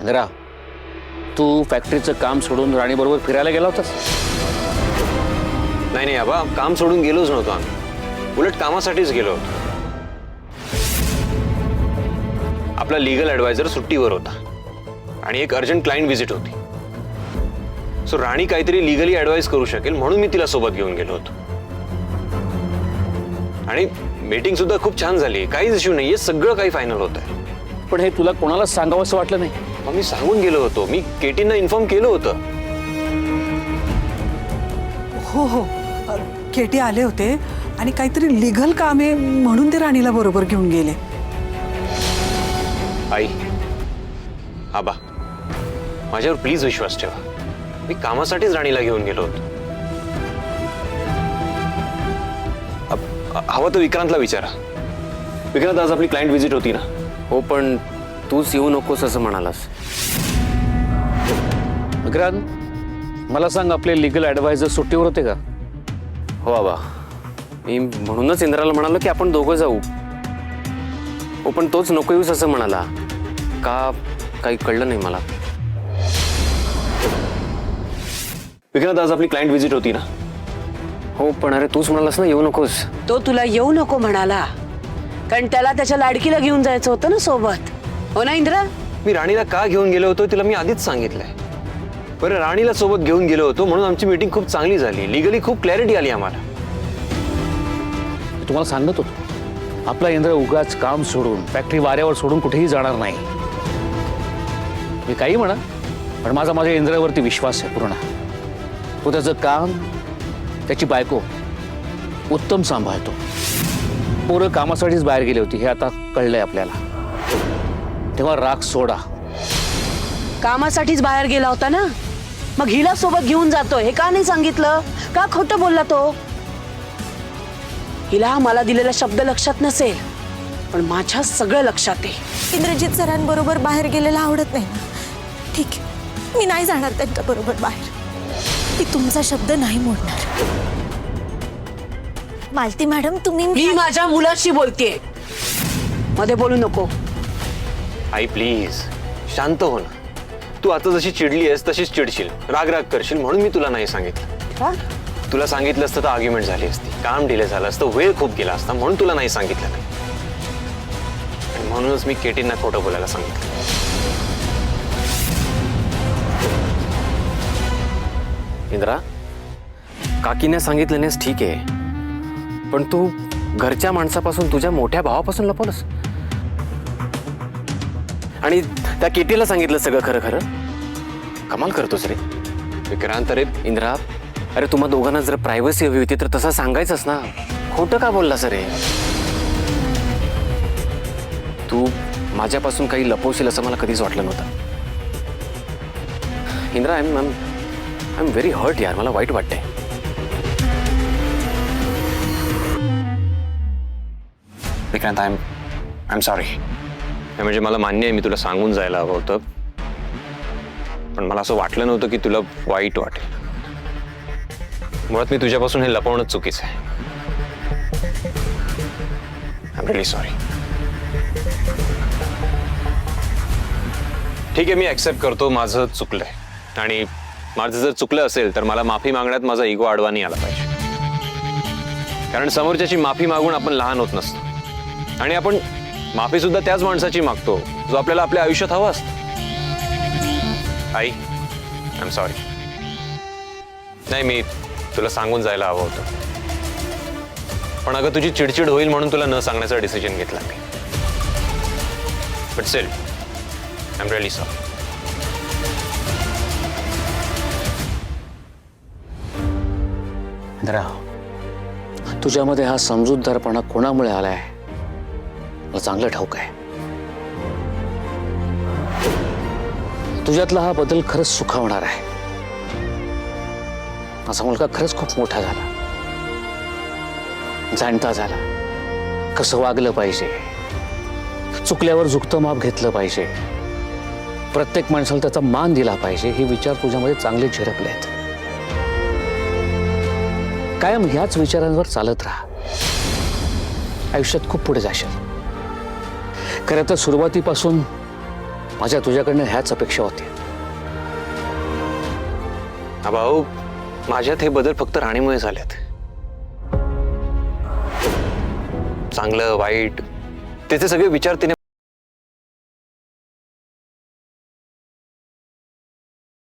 इंदिरा, तू फॅक्टरीचं काम सोडून राणी बरोबर फिरायला गेला होतास? नाही नाही आबा, काम सोडून गेलोच नव्हतो आम्ही, उलट कामासाठीच गेलो होतो. आपला लीगल ॲडवायझर सुट्टीवर होता आणि एक अर्जंट क्लायंट व्हिजिट होती. सो राणी काहीतरी लीगली ॲडवाइस करू शकेल म्हणून मी तिला सोबत घेऊन गेलो होतो. आणि मीटिंग सुद्धा खूप छान झाली, काहीच इश्यू नाहीये, सगळं काही फायनल होत आहे. पण हे तुला कोणाला सांगावं असं वाटलं नाही? मग मी सांगून गेलो होतो, मी केटींना इन्फॉर्म केलं होतं. हो हो, केटी आले होते आणि काहीतरी लिगल काम आहे म्हणून ते राणीला बरोबर घेऊन गेले. आई, आबा, माझ्यावर प्लीज विश्वास ठेवा, मी कामासाठीच राणीला घेऊन गेलो होतो. हवं तर विक्रांतला विचारा. विक्रांत, आज आपली क्लायंट व्हिजिट होती ना? हो, पण तूच येऊ नकोस असं म्हणालास. विक्रांत, मला सांग, आपले लीगल ॲडवायझर सुट्टीवर होते का? हो बाबा, मी म्हणूनच इंद्राला म्हणालो की आपण दोघं जाऊ. हो, पण तोच नको येऊस असं म्हणाला. का काही कळलं नाही मला. विक्रांत, आज आपली क्लायंट व्हिजिट होती ना? हो, पण अरे तूच म्हणालास ना येऊ नकोस. तो तुला येऊ नको म्हणाला, कारण त्याला त्याच्या लाडकीला घेऊन जायचं होतं ना सोबत. हो ना इंद्रा? मी राणीला का घेऊन गेलो होतो तिला मी आधीच सांगितलंय. बरं, राणीला सोबत घेऊन गेलो होतो म्हणून आमची मीटिंग खूप चांगली झाली, लीगली खूप क्लॅरिटी आली आम्हाला. मी तुम्हाला सांगत होतो, आपला इंद्र उगाच काम सोडून, फॅक्टरी वाऱ्यावर सोडून कुठेही जाणार नाही. मी काही म्हणा, पण माझ्या इंद्रावरती विश्वास आहे पूर्ण. तो त्याचं काम, त्याची बायको उत्तम सांभाळतो. पोरं कामासाठीच बाहेर गेली होती हे आता कळलंय आपल्याला. तेव्हा राग सोडा. कामासाठीच बाहेर गेला होता ना, मग हिला सोबत घेऊन जातोय हे का नाही सांगितलं? का खोटं बोलला तो? हिला मला दिलेला शब्द लक्षात नसेल, पण माझ्या सगळं लक्षात आहे. इंद्रजित सरांबरोबर बाहेर गेलेला आवडत नाही ना? ठीक आहे, मी नाही जाणार त्यांच्याबरोबर बाहेर. मी तुमचा शब्द नाही मोडणार. मालती मॅडम, तुम्ही मी माझ्या मुलाशी बोलतेय, मध्ये बोलू नको. आई प्लीज शांत हो ना. तू आता जशी चिडली आहेस तशीच चिडशील, राग राग करशील, म्हणून मी तुला नाही सांगितलं. का? तुला सांगितलं असतं तर आर्ग्युमेंट झाली असती, काम डिले झालं असतं, वेळ खूप गेला असता, म्हणून तुला नाही सांगितलं. आणि म्हणूनच मी केटींना खोटं बोलायला सांगितलं. इंद्रा, काकीने सांगितलं नाहीस ठीक आहे, पण तू घरच्या माणसापासून, तुझ्या मोठ्या भावापासून लपवलंस. आणि त्या केटीला सांगितलं सगळं खरं खरं. कमाल करतोस रे विक्रांत. अरे इंद्रा, अरे तुम्हा दोघांना जर प्रायव्हसी हवी होती तर तसं सांगायचंच ना. खोटं का बोललास रे? तू माझ्यापासून काही लपवशील असं मला कधीच वाटलं नव्हतं. Indra, I am very hurt यार, मला वाईट वाटतंय. Vikrant, I am sorry. म्हणजे मला मान्य आहे मी तुला सांगून जायला हवं होतं, पण मला असं वाटलं नव्हतं की तुला वाईट वाटेल. मुळात मी तुझ्यापासून हे लपवणं चुकीचं आहे. I am really sorry. ठीक आहे, मी ऍक्सेप्ट करतो माझं चुकलंय, आणि माझं जर चुकलं असेल तर मला माफी मागण्यात माझा इगो आडवा नाही आला पाहिजे. कारण समोरच्याची माफी मागून आपण लहान होत नसतो, आणि आपण माफी सुद्धा त्याच माणसाची मागतो जो आपल्याला आपल्या आयुष्यात हवा असतो. आई, आय एम सॉरी. नाही, मी तुला सांगून जायला हवं होतं, पण अगं तुझी चिडचिड होईल म्हणून तुला न सांगण्याचा डिसिजन घेतला मी. But still I am really sorry. Indra, तुझ्यामध्ये हा समजूतदारपणा कोणामुळे आलाय मला चांगलं ठाऊक आहे. तुझ्यातला हा बदल खरंच सुखावणार आहे. माझा मुलगा खरंच खूप मोठा झाला, जाणता झाला, कसं वागलं पाहिजे, चुकल्यावर झुकतं माप घेतलं पाहिजे, प्रत्येक माणसाला त्याचा मान दिला पाहिजे, हे विचार तुझ्यामध्ये चांगले झिरपले आहेत. कायम ह्याच विचारांवर चालत राहा, आयुष्यात खूप पुढे जाशील. खरं तर सुरुवातीपासून माझ्या तुझ्याकडनं ह्याच अपेक्षा होत्या. भाऊ, माझ्यात हे बदल फक्त राणीमुळे झालेत. चांगलं वाईट त्याचे सगळे विचार तिने